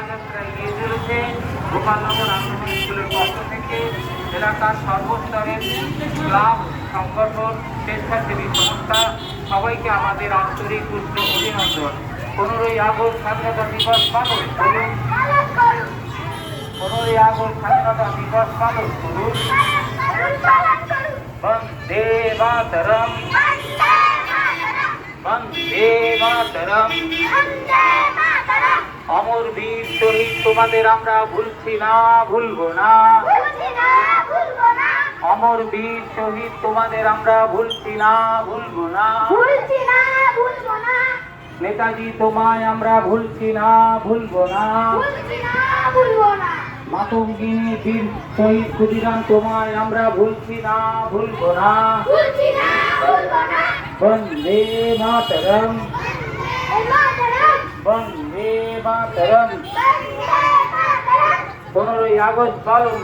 শোভাযাত্রা এগিয়ে চলেছে গোপালনগর আন্দোলন স্কুলের পক্ষ থেকে এলাকার সর্বস্তরের ক্লাব সংগঠন স্বেচ্ছাসেবী সংস্থা সবাইকে আমাদের আন্তরিক উচ্চ অভিনন্দন। 15ই আগস্ট স্বাধীনতা দিবস পালন করুন। 15ই আগস্ট স্বাধীনতা দিবস পালন করুন। বন্দে মাতরম, বন্দে মাতরম। অমর বীর শহীদ তোমাদের আমরা ভুলছি না, ভুলবো না। অমর বীর শহীদ তোমাদের আমরা ভুলছি না, ভুলবো না। নেতাজি তোমায় আমরা ভুলছি না, ভুলবো না। মাতঙ্গিনী বীর শহীদ ক্ষুদিরাম তোমায় আমরা ভুলছি না, ভুলবো না। বন্দে মাতরম, বন্দে মাতরম। 15ই আগস্ট পালন